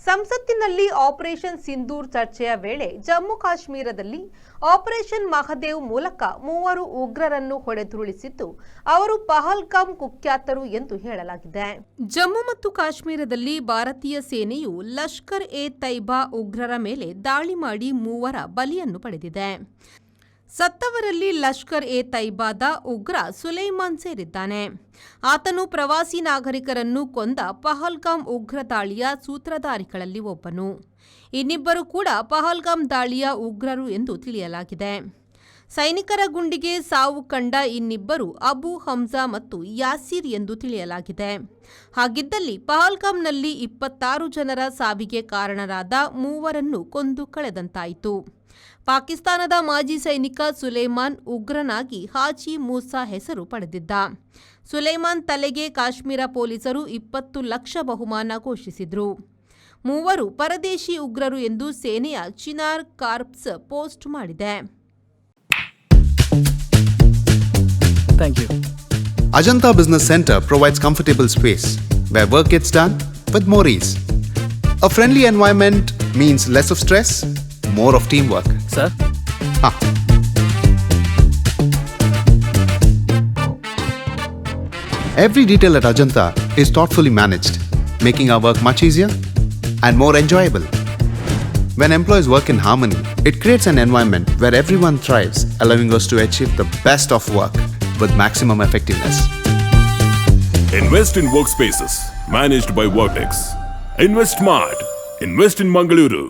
ಸಂಸತ್ತಿನಲ್ಲಿ ಆಪರೇಷನ್ ಸಿಂಧೂರ್ ಚರ್ಚೆಯ ವೇಳೆ ಜಮ್ಮು ಕಾಶ್ಮೀರದಲ್ಲಿ ಆಪರೇಷನ್ ಮಹದೇವ್ ಮೂಲಕ 3 ಉಗ್ರರನ್ನು ಹೊಡೆದುರುಳಿಸಿದ್ದು ಅವರು ಪಹಲ್ಗಾಮ್ ಕುಖ್ಯಾತರು ಎಂದು ಹೇಳಲಾಗಿದೆ. ಜಮ್ಮು ಮತ್ತು ಕಾಶ್ಮೀರದಲ್ಲಿ ಭಾರತೀಯ ಸೇನೆಯು ಲಷ್ಕರ್ ಎ ತೈಬಾ ಉಗ್ರರ ಮೇಲೆ ದಾಳಿ ಮಾಡಿ 3 ಬಲಿಯನ್ನು ಪಡೆದಿದೆ. ಸತ್ತವರಲ್ಲಿ ಲಷ್ಕರ್ ಎ ತೈಬಾದ ಉಗ್ರ ಸುಲೈಮಾನ್ ಸೇರಿದ್ದಾನೆ. ಆತನು ಪ್ರವಾಸಿ ನಾಗರಿಕರನ್ನು ಕೊಂದ ಪಹಲ್ಗಾಮ್ ಉಗ್ರ ದಾಳಿಯ ಸೂತ್ರಧಾರಿಗಳಲ್ಲಿ ಒಬ್ಬನು. ಇನ್ನಿಬ್ಬರು ಕೂಡ ಪಹಲ್ಗಾಮ್ ದಾಳಿಯ ಉಗ್ರರು ಎಂದು ತಿಳಿಯಲಾಗಿದೆ. ಸೈನಿಕರ ಗುಂಡಿಗೆ ಸಾವು ಕಂಡ ಇನ್ನಿಬ್ಬರು ಅಬು ಹಮ್ಜಾ ಮತ್ತು ಯಾಸೀರ್ ಎಂದು ತಿಳಿಯಲಾಗಿದೆ. ಹಾಗಿದ್ದಲ್ಲಿ ಪಹಲ್ಗಾಮ್ನಲ್ಲಿ 26 ಜನರ ಸಾವಿಗೆ ಕಾರಣರಾದ 3 ಕೊಂದು ಕಳೆದಂತಾಯಿತು. ಪಾಕಿಸ್ತಾನದ ಮಾಜಿ ಸೈನಿಕ ಸುಲೈಮಾನ್ ಉಗ್ರನಾಗಿ ಹಾಜಿ ಮೂಸಾ ಹೆಸರು ಪಡೆದಿದ್ದ. ಸುಲೈಮಾನ್ ತಲೆಗೆ ಕಾಶ್ಮೀರ ಪೊಲೀಸರು 20 ಲಕ್ಷ ಬಹುಮಾನ ಘೋಷಿಸಿದ್ರು. 3 ಪರದೇಶಿ ಉಗ್ರರು ಎಂದು ಸೇನೆಯ ಚಿನಾರ್ ಕಾರ್ಪ್ಸ್ ಪೋಸ್ಟ್ ಮಾಡಿದೆ. Ajanta Business Center provides comfortable space where work gets done with more ease. A friendly environment means less of stress, more of teamwork. Sir? Every detail at Ajanta is thoughtfully managed, making our work much easier and more enjoyable. When employees work in harmony, it creates an environment where everyone thrives, allowing us to achieve the best of work with maximum effectiveness. Invest in workspaces managed by Vertex. Invest smart. Invest in Mangaluru.